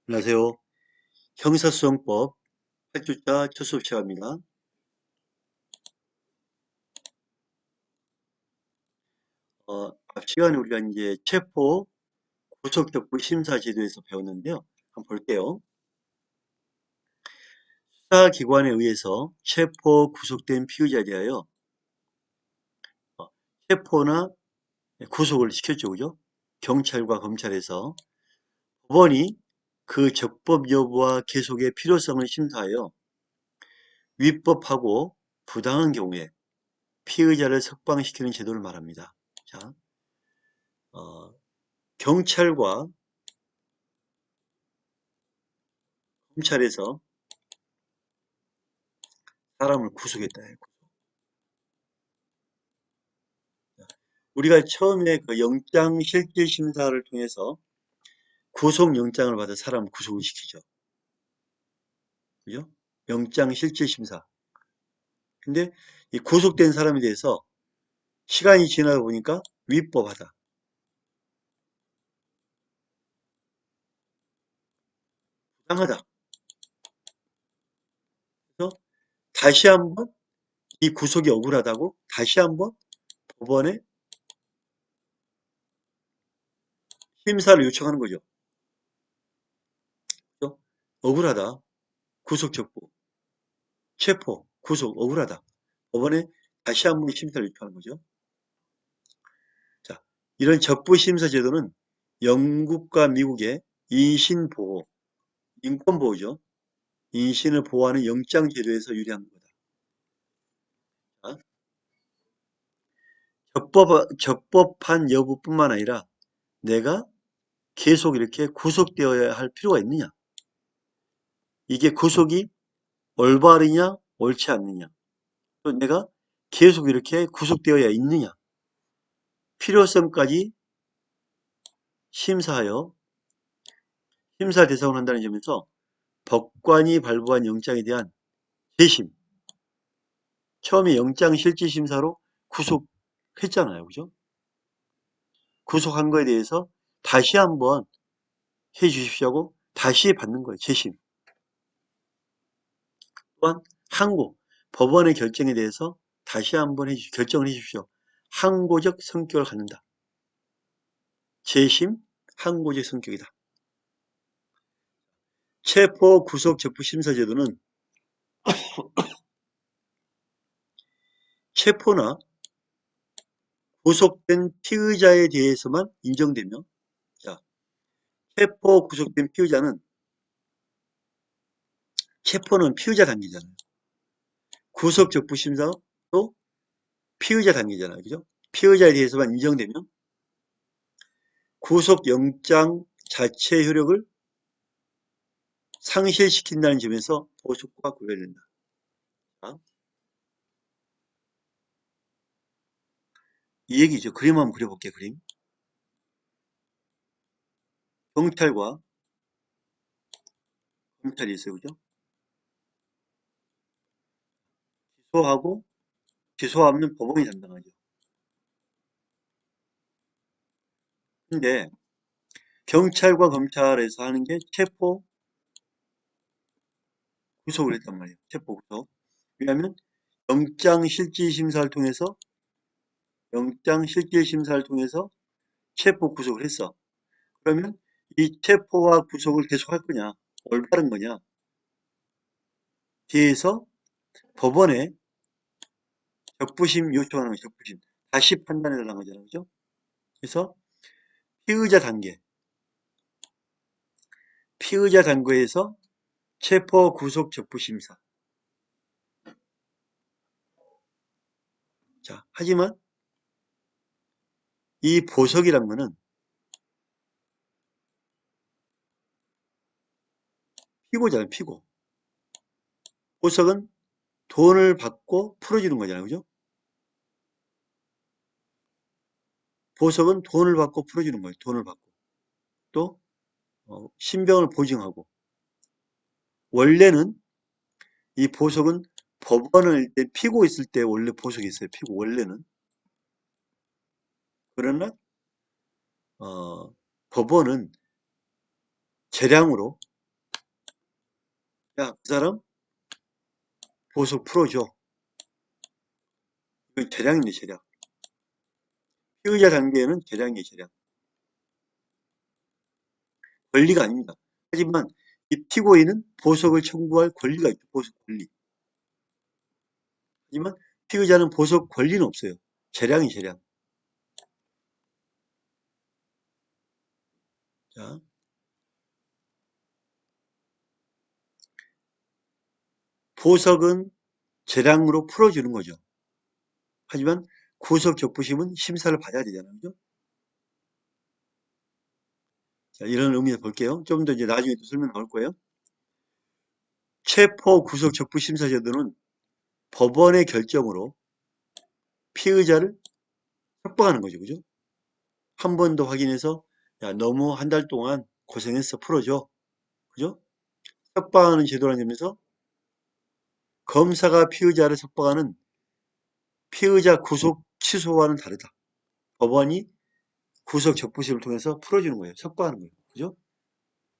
안녕하세요. 형사소송법 8주차 첫 수업 시작합니다. 앞 시간에 우리가 이제 체포 구속적부 심사 제도에서 배웠는데요. 한번 볼게요. 수사기관에 의해서 체포 구속된 피의자에 대하여 어, 체포나 구속을 시켰죠. 그죠? 경찰과 검찰에서 법원이 그 적법 여부와 계속의 필요성을 심사하여 위법하고 부당한 경우에 피의자를 석방시키는 제도를 말합니다. 자, 어, 경찰과 검찰에서 사람을 구속했다. 우리가 처음에 그 영장실질심사를 통해서 구속영장을 받아 사람을 구속을 시키죠. 그죠? 영장실질심사. 근데 이 구속된 사람에 대해서 시간이 지나다 보니까 위법하다. 부당하다. 그래서 다시 한번 이 구속이 억울하다고 다시 한번 법원에 심사를 요청하는 거죠. 그죠? 억울하다. 구속적부, 체포, 구속 억울하다. 법원에 다시 한번 심사를 요청하는 거죠. 자, 이런 적부심사 제도는 영국과 미국의 인신보호, 인권보호죠. 인신을 보호하는 영장제도에서 유래한 거다. 적법한 여부뿐만 아니라 내가 계속 이렇게 구속되어야 할 필요가 있느냐. 이게 구속이 올바르냐, 옳지 않느냐. 또 내가 계속 이렇게 구속되어야 있느냐. 필요성까지 심사하여 심사 대상을 한다는 점에서 법관이 발부한 영장에 대한 재심, 처음에 영장실질심사로 구속했잖아요. 그죠? 구속한 거에 대해서 다시 한번 해 주십시오 하고 다시 받는 거예요. 재심. 또한 항고, 법원의 결정에 대해서 다시 한번 결정을 해 주십시오. 항고적 성격을 갖는다. 재심, 항고적 성격이다. 체포 구속 적부 심사 제도는 체포나 구속된 피의자에 대해서만 인정되며, 자, 체포 구속된 피의자는 체포는 피의자 단계잖아요. 구속 적부 심사도 피의자 단계잖아요. 그죠? 피의자에 대해서만 인정되면 구속영장 자체 효력을 상실시킨다는 점에서 보수가 구별된다. 이 얘기죠. 그림 한번 그려볼게요. 그림. 경찰과 검찰이 있어요. 그죠? 기소하고 기소하면 법원이 담당하죠. 근데 경찰과 검찰에서 하는 게 체포 구속을 했단 말이에요. 체포 구속. 왜냐하면 영장실질심사를 통해서 체포 구속을 했어. 그러면 이 체포와 구속을 계속할 거냐, 올바른 거냐, 뒤에서 법원에 적부심 요청하는 거죠. 적부심. 다시 판단해 달라는 거잖아요. 그죠? 그래서 피의자 단계, 피의자 단계에서 체포 구속 적부심사. 자, 하지만 이 보석이란 거는 피고잖아요. 피고. 보석은 돈을 받고 풀어주는 거잖아요. 그죠? 보석은 돈을 받고 풀어주는 거예요. 돈을 받고. 또 신병을 보증하고. 원래는 이 보석은 법원을 피고 있을 때 원래 보석이 있어요. 피고 원래는. 그러나 법원은 재량으로 야, 그 사람 보석 풀어줘. 이건 재량인데, 재량. 피의자 단계에는 재량이에요, 재량. 권리가 아닙니다. 하지만 이 피고인은 보석을 청구할 권리가 있죠. 보석 권리. 하지만 피의자는 보석 권리는 없어요. 재량이 재량. 자, 보석은 재량으로 풀어주는 거죠. 하지만 구속 적부심은 심사를 받아야 되잖아요. 그죠? 자, 이런 의미에서 볼게요. 좀 더 이제 나중에 또 설명 나올 거예요. 체포 구속 적부 심사 제도는 법원의 결정으로 피의자를 협박하는 거죠. 그죠? 한 번 더 확인해서 야, 너무 한 달 동안 고생했어. 풀어줘. 그죠? 협박하는 제도라는 점에서 검사가 피의자를 협박하는 피의자 구속 취소와는 다르다. 법원이 구속 적부심을 통해서 풀어주는 거예요. 협박하는 거예요. 그죠?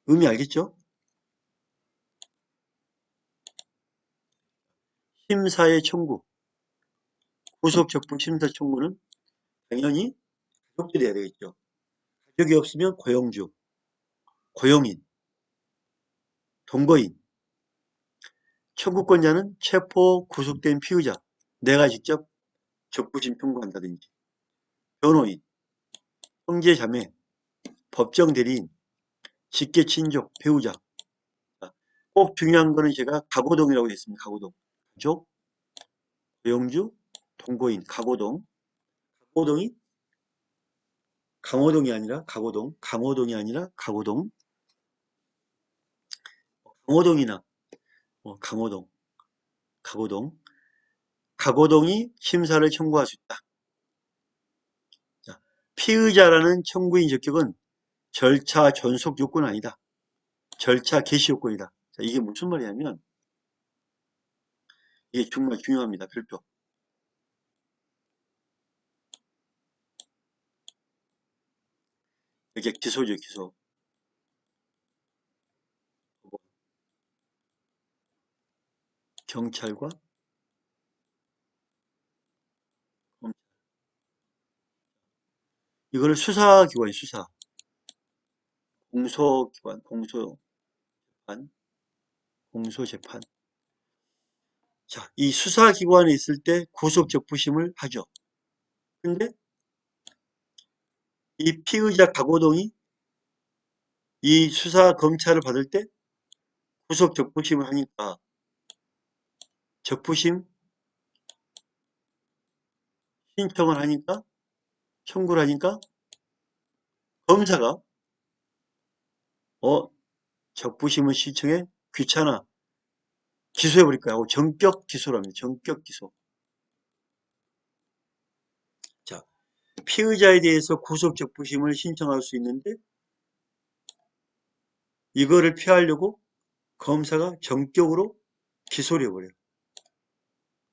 의미 알겠죠? 심사의 청구, 구속 적부 심사 청구는 당연히 가족들이 해야 되겠죠. 가족이 없으면 고용주, 고용인, 동거인, 청구권자는 체포 구속된 피의자, 내가 직접 적부심 청구한다든지, 변호인, 형제 자매, 법정 대리인, 직계 친족, 배우자. 꼭 중요한 거는 제가 가고동이라고 했습니다. 가고동. 가족, 고용주, 동거인, 가고동. 가고동이 강호동이 아니라 가고동, 강호동이 아니라 가고동, 강호동이나 강호동, 가고동. 가고동이 심사를 청구할 수 있다. 자, 피의자라는 청구인 적격은 절차 존속 요건은 아니다. 절차 개시 요건이다. 자, 이게 무슨 말이냐면 이게 정말 중요합니다. 별표. 이게 기소죠, 기소. 경찰과 검찰. 이거를 수사기관이 수사, 공소기관, 공소재판, 공소재판. 자, 이 수사기관에 있을 때 구속적부심을 하죠. 근데 이 피의자 가고동이 이 수사 검찰을 받을 때 구속적부심을 하니까 적부심 신청을 하니까 청구를 하니까 검사가 적부심을 신청해 귀찮아 기소해버릴까 하고 전격 기소를 합니다. 전격 기소. 자, 피의자에 대해서 구속적부심을 신청할 수 있는데 이거를 피하려고 검사가 전격으로 기소를 해버려요.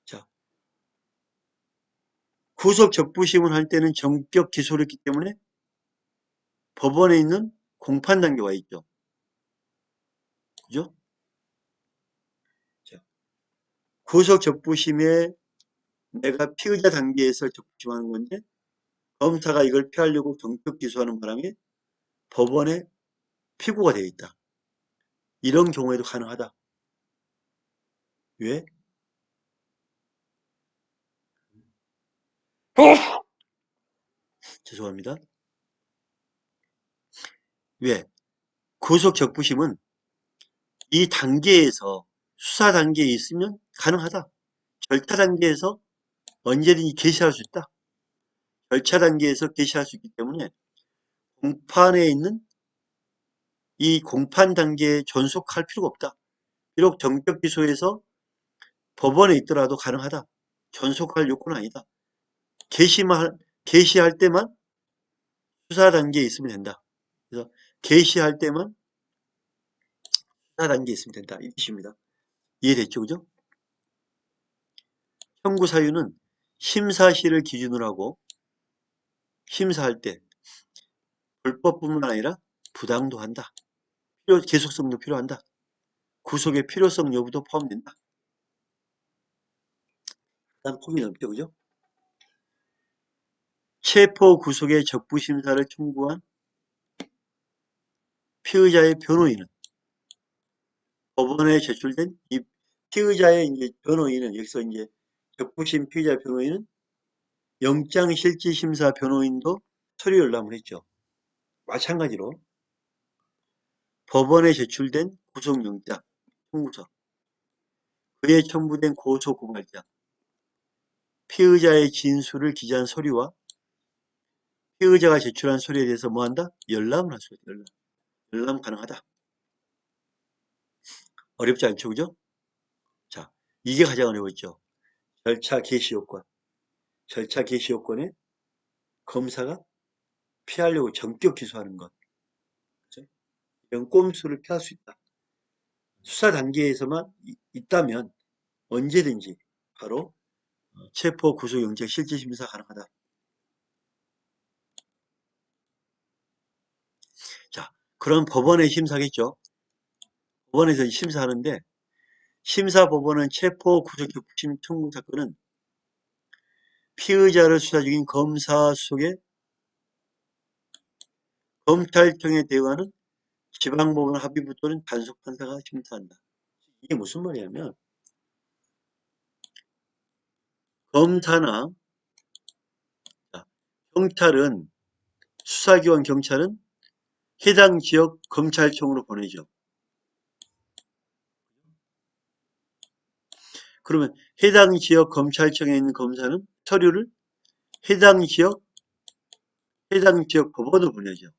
자, 구속적부심을 할 때는 전격 기소를 했기 때문에 법원에 있는 공판단계가 있죠. 그죠? 자, 구속적부심에 내가 피의자 단계에서 적부심하는 건데 검사가 이걸 피하려고 전격 기소하는 바람에 법원에 피고가 되어 있다. 이런 경우에도 가능하다. 왜? 죄송합니다. 왜? 구속적부심은 이 단계에서 수사 단계에 있으면 가능하다. 절차 단계에서 언제든지 개시할 수 있다. 절차 단계에서 개시할 수 있기 때문에 공판에 있는 이 공판 단계에 존속할 필요가 없다. 비록 전격 기소에서 법원에 있더라도 가능하다. 존속할 요건은 아니다. 개시할 때만 수사 단계에 있으면 된다. 그래서 개시할 때만 수사 단계에 있으면 된다. 이 뜻입니다. 이해됐죠? 그죠? 청구 사유는 심사시를 기준으로 하고 심사할 때 불법뿐만 아니라 부당도 한다. 계속성도 필요한다. 구속의 필요성 여부도 포함된다. 일단 폭이 넓죠, 그죠? 체포 구속의 적부심사를 청구한 피의자의 변호인은 법원에 제출된 이 피의자의 이제 변호인은 여기서 이제 적부심 피의자 변호인은 영장실질심사 변호인도 서류 열람을 했죠. 마찬가지로 법원에 제출된 구속영장 청구서, 그에 첨부된 고소고발장, 피의자의 진술을 기재한 서류와 피의자가 제출한 서류에 대해서 뭐한다? 열람을 할 수 있다. 열람 가능하다. 어렵지 않죠, 그죠? 자, 이게 가장 어려웠죠. 절차 개시 요건. 절차 개시 요건에 검사가 피하려고 전격 기소하는 것. 그죠? 이런 꼼수를 피할 수 있다. 수사 단계에서만 있다면 언제든지 바로 체포 구속영장 실질심사 가능하다. 자, 그럼 법원의 심사겠죠. 법원에서 심사하는데 심사법원은 체포 구속 적부심 청구 사건은 피의자를 수사 중인 검사 속에 검찰청에 대응하는 지방법원 합의부 또는 단속 판사가 심사한다. 이게 무슨 말이냐면 검사나 경찰은 수사기관 경찰은 해당 지역 검찰청으로 보내죠. 그러면 해당 지역 검찰청에 있는 검사는 서류를 해당 지역 법원으로 보내죠.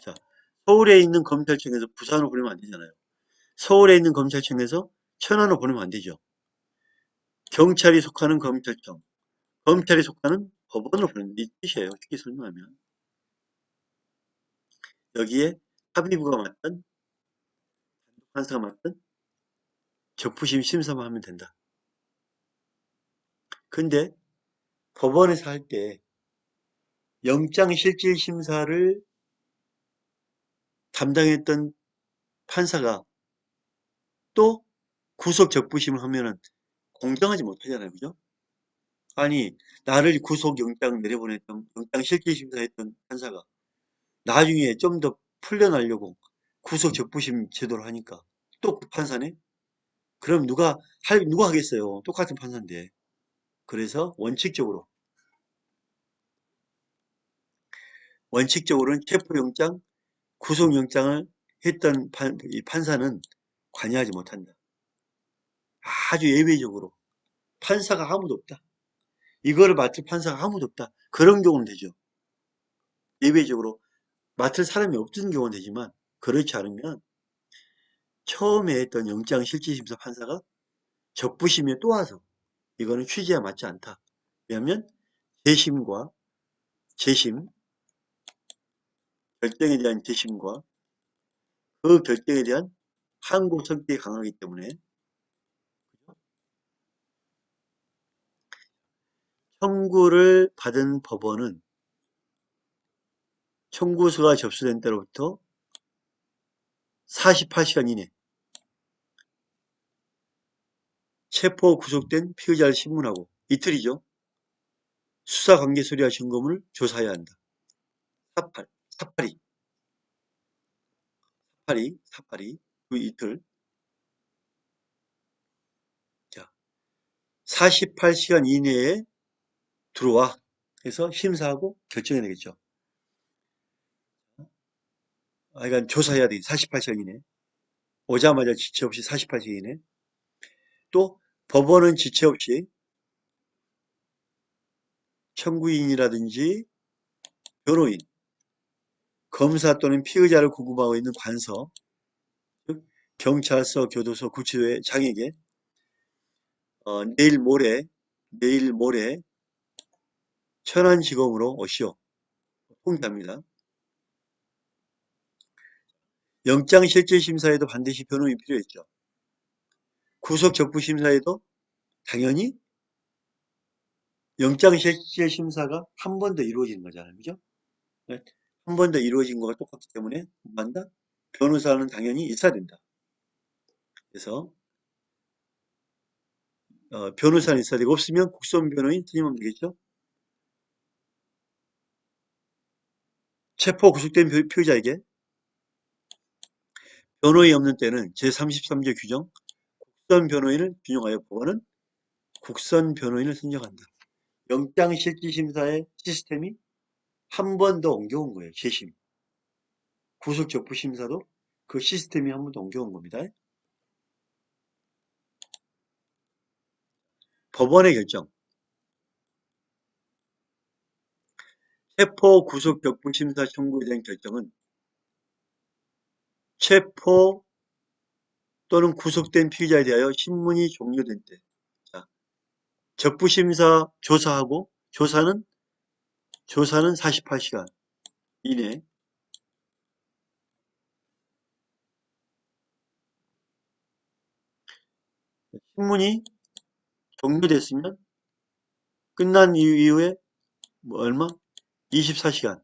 자, 서울에 있는 검찰청에서 부산으로 보내면 안 되잖아요. 서울에 있는 검찰청에서 천안으로 보내면 안 되죠. 경찰이 속하는 검찰청, 검찰이 속하는 법원으로 보내는 이 뜻이에요. 쉽게 설명하면. 여기에 합의부가 맡든 판사가 맡든 적부심 심사만 하면 된다. 근데 법원에서 할 때 영장실질심사를 담당했던 판사가 또 구속 적부심을 하면은 공정하지 못하잖아요. 그죠? 아니, 나를 구속 영장 내려보냈던, 영장 실질심사했던 판사가 나중에 좀 더 풀려나려고 구속 적부심 제도를 하니까 또 그 판사네? 그럼 누가 하겠어요? 똑같은 판사인데. 그래서 원칙적으로는 체포영장, 구속영장을 했던 이 판사는 관여하지 못한다. 아주 예외적으로. 판사가 아무도 없다. 이거를 맡을 판사가 아무도 없다. 그런 경우는 되죠. 예외적으로 맡을 사람이 없는 경우는 되지만 그렇지 않으면 처음에 했던 영장실질심사 판사가 적부심에 또 와서 이거는 취지에 맞지 않다. 왜냐하면 재심과 재심, 결정에 대한 재심과 그 결정에 대한 항고 성격이 강하기 때문에 청구를 받은 법원은 청구서가 접수된 때로부터 48시간 이내 체포 구속된 피의자를 신문하고 이틀이죠. 수사관계 서류와 증거물을 조사해야 한다. 사파리, 그 이틀. 자, 48시간 이내에 들어와. 해서 심사하고 결정해야 되겠죠. 그러니까 조사해야 돼. 48시간 이내. 오자마자 지체 없이 48시간 이내. 또 법원은 지체 없이 청구인이라든지 변호인, 검사 또는 피의자를 궁금하고 있는 관서, 즉 경찰서, 교도소, 구치소의 장에게 내일 모레 천안지검으로 오시오. 통지합니다. 영장실질심사에도 반드시 변호인이 필요했죠. 구속적부심사에도 당연히 영장실질심사가 한 번 더 이루어지는 거잖아요. 그죠? 네. 한 번 더 이루어진 거가 똑같기 때문에 뭐한다? 변호사는 당연히 있어야 된다. 그래서 변호사는 있어야 되고 없으면 국선 변호인 선임하면 되겠죠. 체포 구속된 피의자에게 변호인이 없는 때는 제33조 규정 국선 변호인을 준용하여 법원은 국선 변호인을 선정한다. 영장실질심사의 시스템이 한 번 더 옮겨온 거예요. 재심. 구속적부심사도 그 시스템이 한 번 더 옮겨온 겁니다. 법원의 결정. 체포 구속적부심사 청구에 대한 결정은 체포 또는 구속된 피의자에 대하여 신문이 종료된 때. 자, 적부심사 조사하고 조사는 48시간 이내. 신문이 종료됐으면 끝난 이후에 뭐 얼마? 24시간.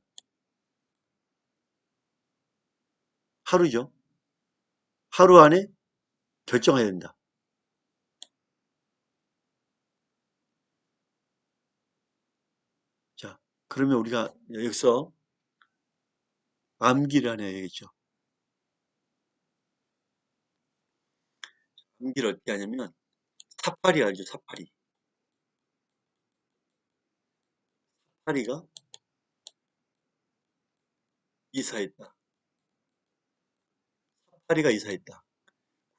하루죠. 하루 안에 결정해야 된다. 자, 그러면 우리가 여기서 암기를 하나 해야겠죠. 암기를 어떻게 하냐면 사파리 알죠? 사파리. 사파리가 이사했다. 사파리가 이사했다.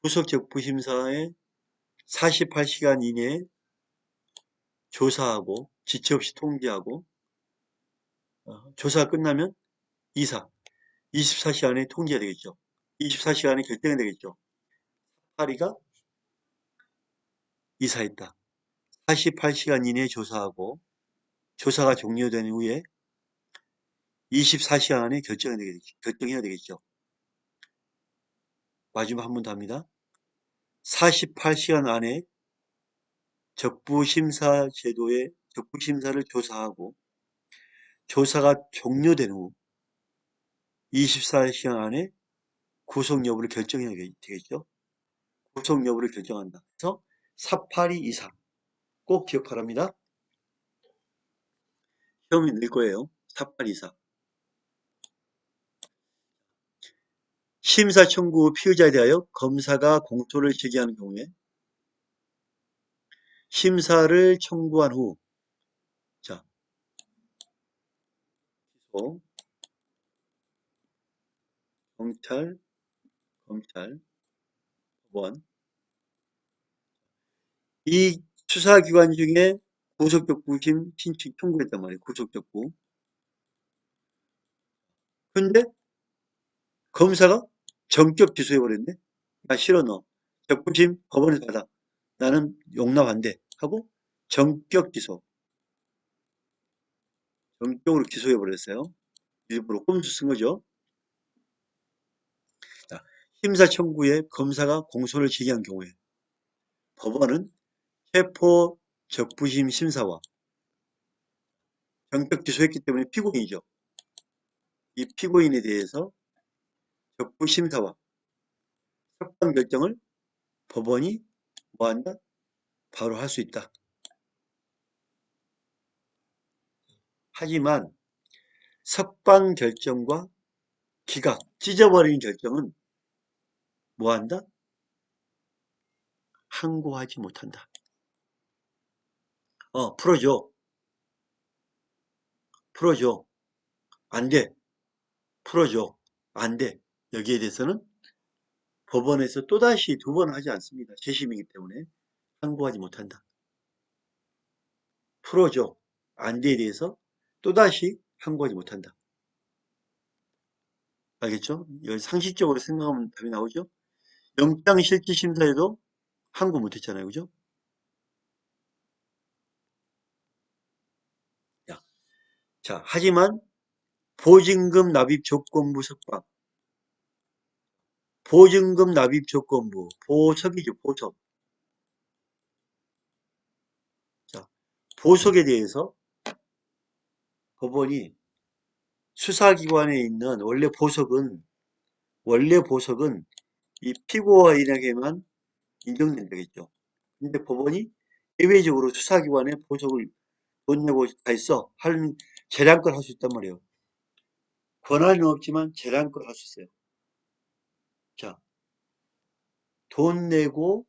구속적부심사에 48시간 이내에 조사하고 지체 없이 통지하고 조사가 끝나면 이사. 24시간에 통지해야 되겠죠. 24시간에 결정해야 되겠죠. 사파리가 이사했다. 48시간 이내에 조사하고 조사가 종료된 후에 24시간 안에 결정해야 되겠죠. 마지막 한 번 더 합니다. 48시간 안에 적부심사 제도의 적부심사를 조사하고 조사가 종료된 후 24시간 안에 구속 여부를 결정해야 되겠죠. 구속 여부를 결정한다. 그래서 사파리 이상 꼭 기억하랍니다. 시험이 낼 거예요. 사파리 이상. 심사 청구 후 피의자에 대하여 검사가 공소를 제기하는 경우에 심사를 청구한 후 자, 기소, 경찰, 검찰, 법원 이 수사기관 중에 구속적부심 신청 청구했단 말이에요. 구속적부. 근데 검사가 전격 기소해버렸네. 나 싫어 너. 적부심 법원에서 받아. 나는 용납 안 돼. 하고 전격 기소. 전격으로 기소해버렸어요. 일부러 꼼수 쓴 거죠. 자, 심사 청구에 검사가 공소를 제기한 경우에 법원은 체포 적부심 심사와 전격 기소했기 때문에 피고인이죠. 이 피고인에 대해서 적부심사와 석방 결정을 법원이 뭐한다? 바로 할 수 있다. 하지만 석방 결정과 기각, 찢어버리는 결정은 뭐한다? 항고하지 못한다. 풀어줘. 풀어줘. 안 돼. 풀어줘. 안 돼. 여기에 대해서는 법원에서 또다시 두 번 하지 않습니다. 재심이기 때문에 항고하지 못한다. 풀어줘. 안 돼에 대해서 또다시 항고하지 못한다. 알겠죠? 여기 상식적으로 생각하면 답이 나오죠? 영장실질심사에도 항고 못했잖아요. 그죠? 자, 하지만 보증금 납입 조건부 석방. 보증금 납입 조건부. 보석이죠. 보석. 자, 보석에 대해서 법원이 수사기관에 있는 원래 보석은 이 피고인에게만 인정된다겠죠. 근데 법원이 예외적으로 수사기관에 보석을 돈 내고 다 있어 하는 재량권 할 수 있단 말이에요. 권한은 없지만 재량권 할 수 있어요. 자, 돈 내고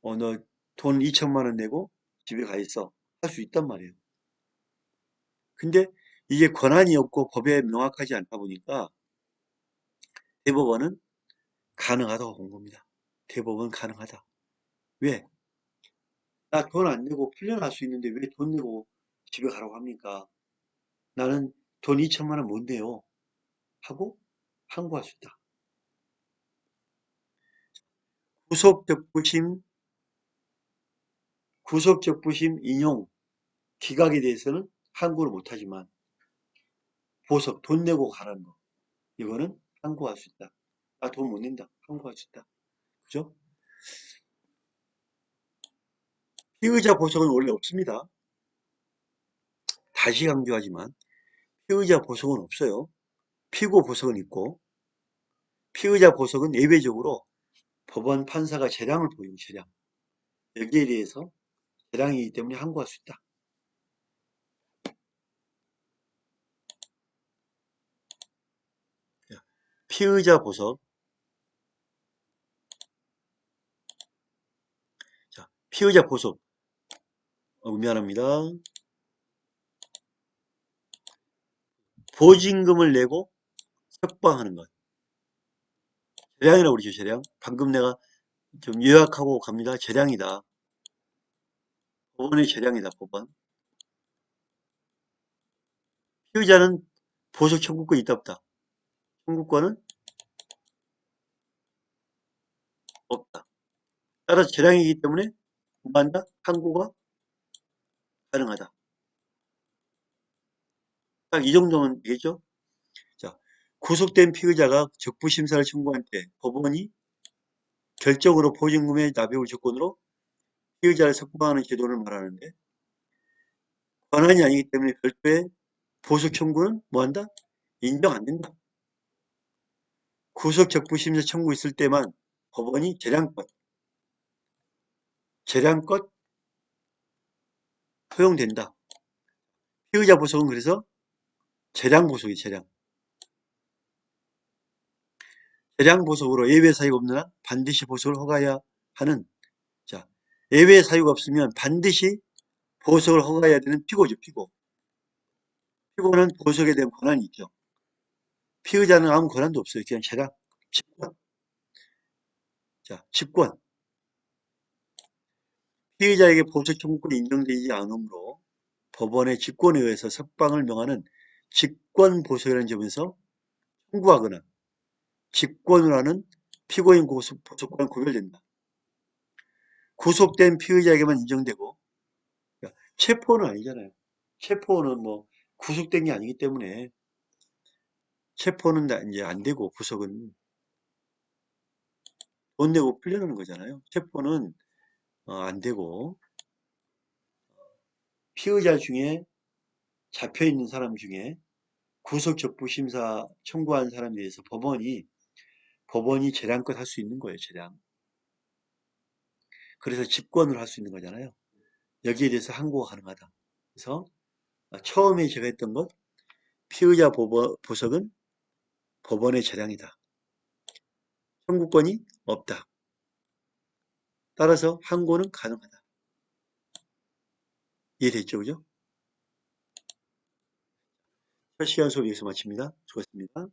너 돈 2천만 원 내고 집에 가 있어 할 수 있단 말이에요. 근데 이게 권한이 없고 법에 명확하지 않다 보니까 대법원은 가능하다고 본 겁니다. 대법원 가능하다. 왜? 나 돈 안 내고 풀려날 수 있는데 왜 돈 내고 집에 가라고 합니까? 나는 돈 2천만 원 못 내요. 하고 항고할 수 있다. 구속적부심, 구속적부심 인용 기각에 대해서는 항고를 못하지만 보석 돈 내고 가라는 거 이거는 항고할 수 있다. 나 돈 못 낸다. 항고할 수 있다. 그죠? 피의자 보석은 원래 없습니다. 다시 강조하지만 피의자 보석은 없어요. 피고 보석은 있고 피의자 보석은 예외적으로 법원 판사가 재량을 보이는 재량. 여기에 대해서 재량이기 때문에 항고할 수 있다. 피의자 보석. 자, 피의자 보석. 미안합니다. 보증금을 내고 석방하는 것. 재량이라고 그러죠, 재량. 방금 내가 좀 요약하고 갑니다. 재량이다. 법원의 재량이다, 법원. 피의자는 보석 청구권이 있다, 없다? 청구권은 없다. 따라서 재량이기 때문에 뭐한다? 항고가 가능하다. 딱 이 정도면 되겠죠? 자, 구속된 피의자가 적부심사를 청구할 때 법원이 결정으로 보증금의 납입을 조건으로 피의자를 석방하는 제도를 말하는데 권한이 아니기 때문에 별도의 보석 청구는 뭐한다? 인정 안 된다. 구속 적부심사 청구 있을 때만 법원이 재량껏 허용된다. 피의자 보석은 그래서 재량 보석이 재량. 재량 보석으로 예외 사유가 없는 한 반드시 보석을 허가해야 하는. 자, 예외 사유가 없으면 반드시 보석을 허가해야 되는 피고죠, 피고. 피고는 보석에 대한 권한이 있죠. 피의자는 아무 권한도 없어요. 그냥 재량, 직권. 자, 직권. 피의자에게 보석 청구권이 인정되지 않으므로 법원의 직권에 의해서 석방을 명하는 직권 보석이라는 점에서 청구하거나 직권을 하는 피고인 보석과는 구별된다. 구속된 피의자에게만 인정되고 체포는 아니잖아요. 체포는 뭐 구속된 게 아니기 때문에 체포는 이제 안 되고 구속은 돈 내고 풀려나는 거잖아요. 체포는 안 되고 피의자 중에 잡혀 있는 사람 중에 구속적부심사 청구한 사람에 대해서 법원이 재량껏 할 수 있는 거예요. 재량. 그래서 집권을 할 수 있는 거잖아요. 여기에 대해서 항고가 가능하다. 그래서 처음에 제가 했던 것 피의자 보석은 법원의 재량이다. 청구권이 없다. 따라서 항고는 가능하다. 이해됐죠? 그죠? 첫 시간 수업 여기서 마칩니다. 수고하셨습니다.